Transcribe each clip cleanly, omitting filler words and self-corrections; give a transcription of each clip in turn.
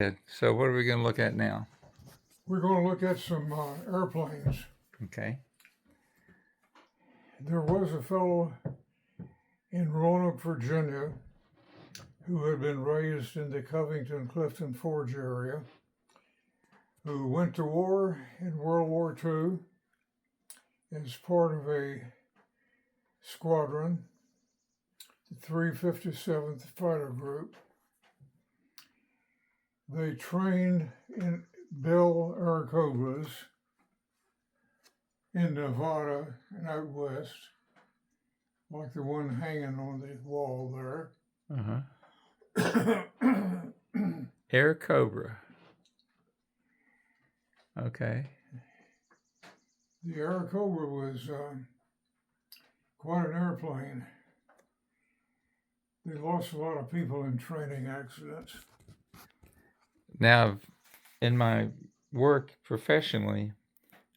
Good. So what are we going to look at now? We're going to look at some airplanes. Okay. There was a fellow in Roanoke, Virginia, who had been raised in the Covington-Clifton Forge area, who went to war in World War II as part of a squadron, the 357th Fighter Group. They trained in Bell Airacobras in Nevada and out west, like the one hanging on the wall there. Airacobra. Okay. The Airacobra was quite an airplane. They lost a lot of people in training accidents. Now, in my work professionally,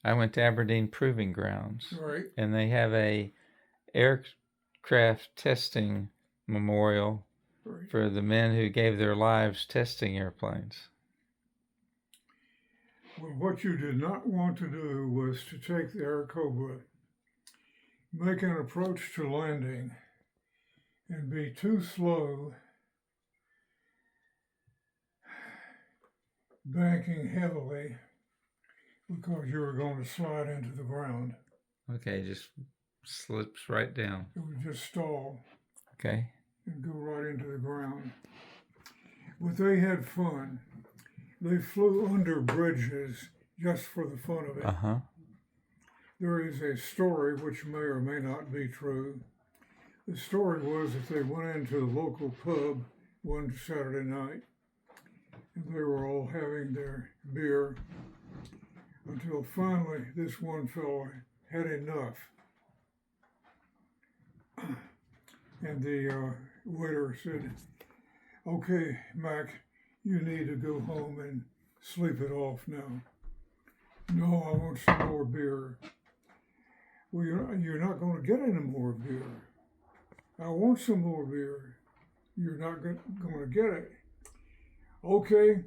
I went to Aberdeen Proving Grounds. Right. And they have a aircraft testing memorial for the men who gave their lives testing airplanes. Well, what you did not want to do was to take the Airacobra, make an approach to landing, and be too slow, banking heavily, because you were going to slide into the ground. Okay, just slips right down. It would just stall. Okay. And go right into the ground. But they had fun. They flew under bridges just for the fun of it. There is a story which may or may not be true. The story was that they went into the local pub one Saturday night, and they were all having their beer until finally this one fellow had enough. And the waiter said, "Okay, Mac, you need to go home and sleep it off now." "No, I want some more beer." "Well, you're not going to get any more beer." "I want some more beer." "You're not going to get it." "Okay,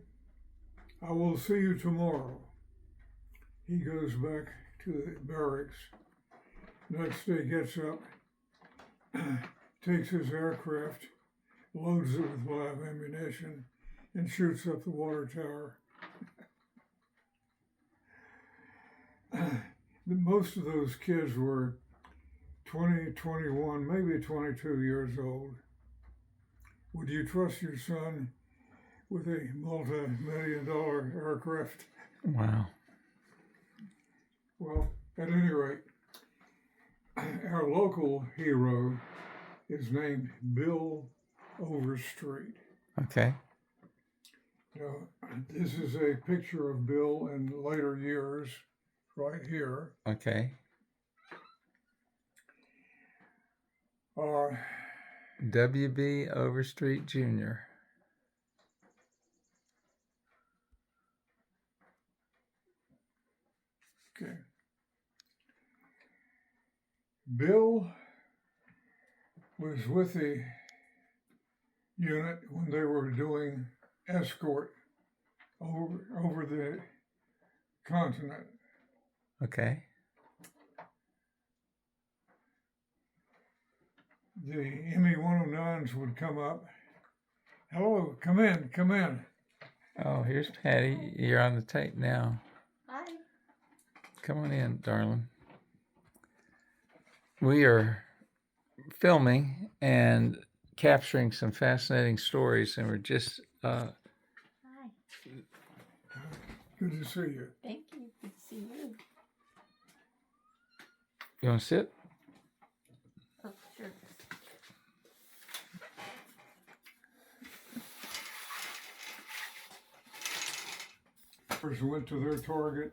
I will see you tomorrow." He goes back to the barracks. Next day gets up, takes his aircraft, loads it with live ammunition, and shoots up the water tower. Most of those kids were 20, 21, maybe 22 years old. Would you trust your son with a multi-million-dollar aircraft? Wow. Well, at any rate, our local hero is named Bill Overstreet. Okay. Now, this is a picture of Bill in later years, right here. Okay. W.B. Overstreet Jr. Okay. Bill was with the unit when they were doing escort over the continent. Okay. The ME-109s would come up. "Hello, come in, come in." Oh, here's Patty. You're on the tape now. Hi. Come on in, darling. We are filming and capturing some fascinating stories, and we're just Hi. Good to see you. Thank you. Good to see you. You want to sit? Oh, sure. First went to their target.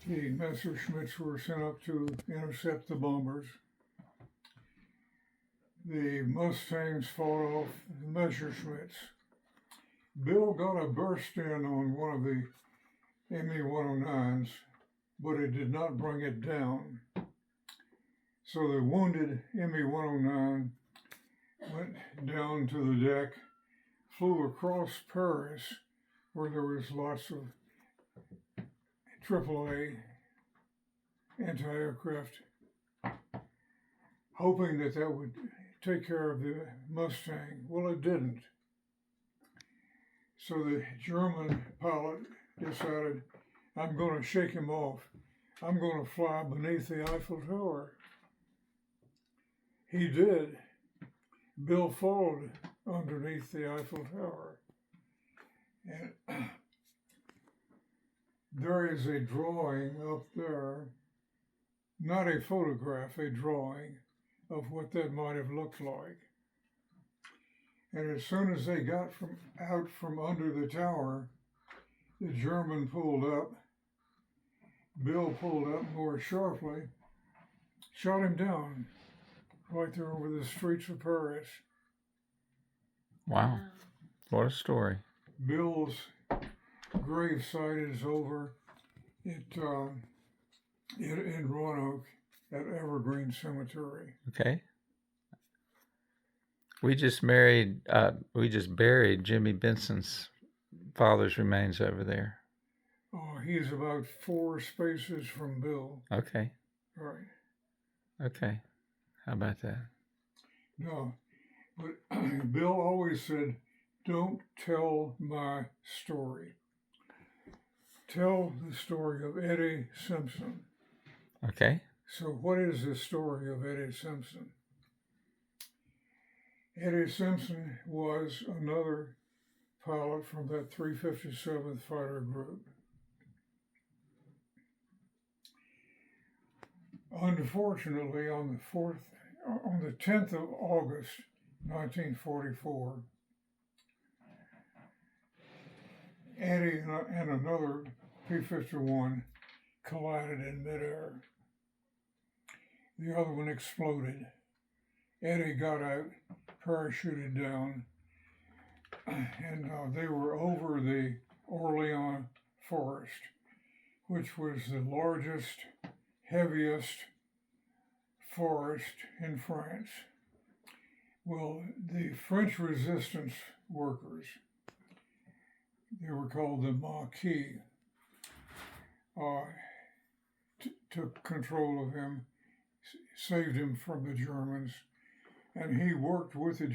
The Messerschmitts were sent up to intercept the bombers. The Mustangs fought off the Messerschmitts. Bill got a burst in on one of the ME-109s, but it did not bring it down. So the wounded ME-109 went down to the deck, flew across Paris, where there was lots of AAA anti-aircraft, hoping that that would take care of the Mustang. Well, it didn't. So the German pilot decided, I'm going to shake him off. I'm going to fly beneath the Eiffel Tower. He did. Bill followed underneath the Eiffel Tower. And there is a drawing up there, not a photograph, a drawing of what that might have looked like. And as soon as they got out from under the tower, the German pulled up. Bill pulled up more sharply, shot him down right there over the streets of Paris. Wow. What a story. Bill's gravesite is over in Roanoke at Evergreen Cemetery. Okay. We just buried Jimmy Benson's father's remains over there. He's about 4 spaces from Bill. Okay. Right. Okay. How about that? No, but Bill always said, don't tell my story. Tell the story of Eddie Simpson. Okay. So what is the story of Eddie Simpson? Eddie Simpson was another pilot from that 357th Fighter Group. Unfortunately, on the 10th of August, 1944, Eddie and another P-51 collided in midair. The other one exploded. Eddie got out, parachuted down, and they were over the Orléans Forest, which was the largest, heaviest forest in France. Well, the French resistance workers, they were called the Maquis, took control of him, saved him from the Germans, and he worked with the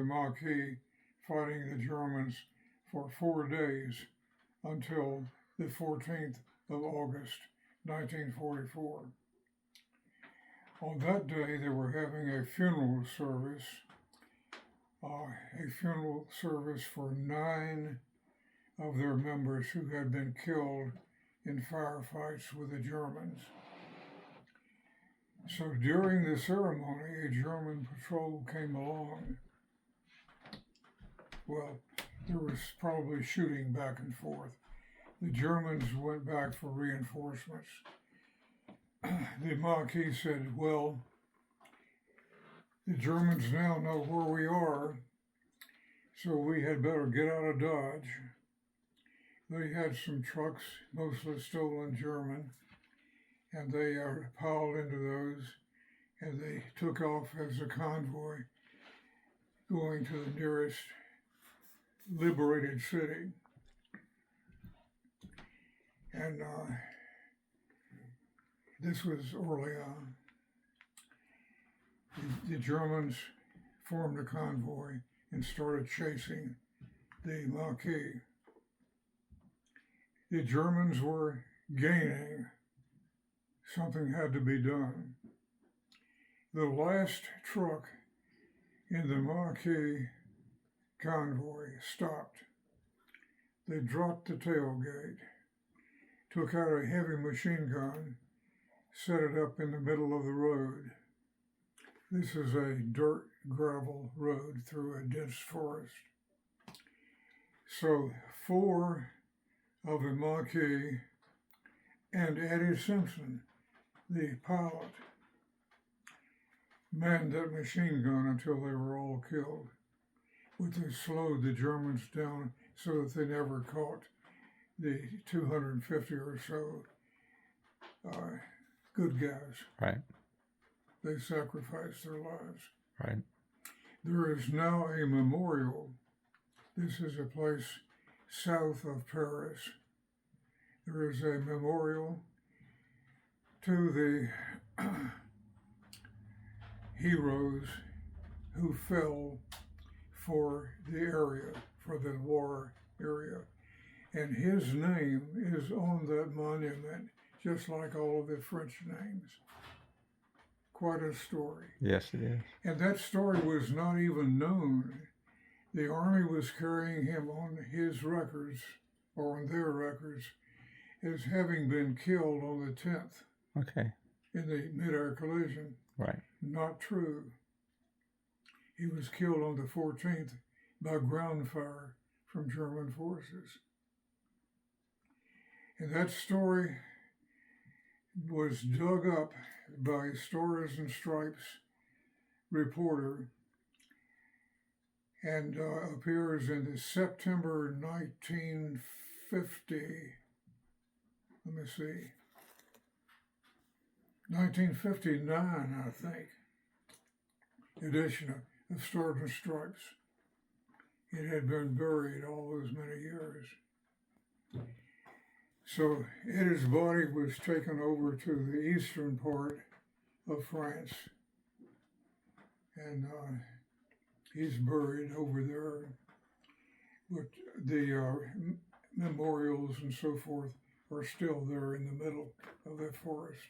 Maquis fighting the Germans for 4 days until the 14th of August, 1944. On that day, they were having a funeral service for 9 of their members who had been killed in firefights with the Germans. So during the ceremony, a German patrol came along. Well, there was probably shooting back and forth. The Germans went back for reinforcements. The Maquis said, well, the Germans now know where we are, so we had better get out of Dodge. They had some trucks, mostly stolen German, and they piled into those, and they took off as a convoy going to the nearest liberated city. And this was Orléans. The Germans formed a convoy and started chasing the Maquis. The Germans were gaining. Something had to be done. The last truck in the Maquis convoy stopped. They dropped the tailgate, took out a heavy machine gun, set it up in the middle of the road. This is a dirt gravel road through a dense forest. So 4 of the Maquis and Eddie Simpson, the pilot, manned that machine gun until they were all killed. But they slowed the Germans down so that they never caught the 250 or so good guys. Right. They sacrificed their lives. Right. There is now a memorial. This is a place south of Paris. There is a memorial to the heroes who fell for the area, for the war area. And his name is on that monument, just like all of the French names. Quite a story. Yes, it is. And that story was not even known. The Army was carrying him on his records, or on their records, as having been killed on the 10th Okay. in the mid-air collision. Right. Not true. He was killed on the 14th by ground fire from German forces. And that story was dug up by Stars and Stripes reporter and appears in the September 1950, let me see, 1959, I think, edition of Stars and Stripes. It had been buried all those many years. So Eddie's body was taken over to the eastern part of France, and he's buried over there. But the memorials and so forth are still there in the middle of that forest.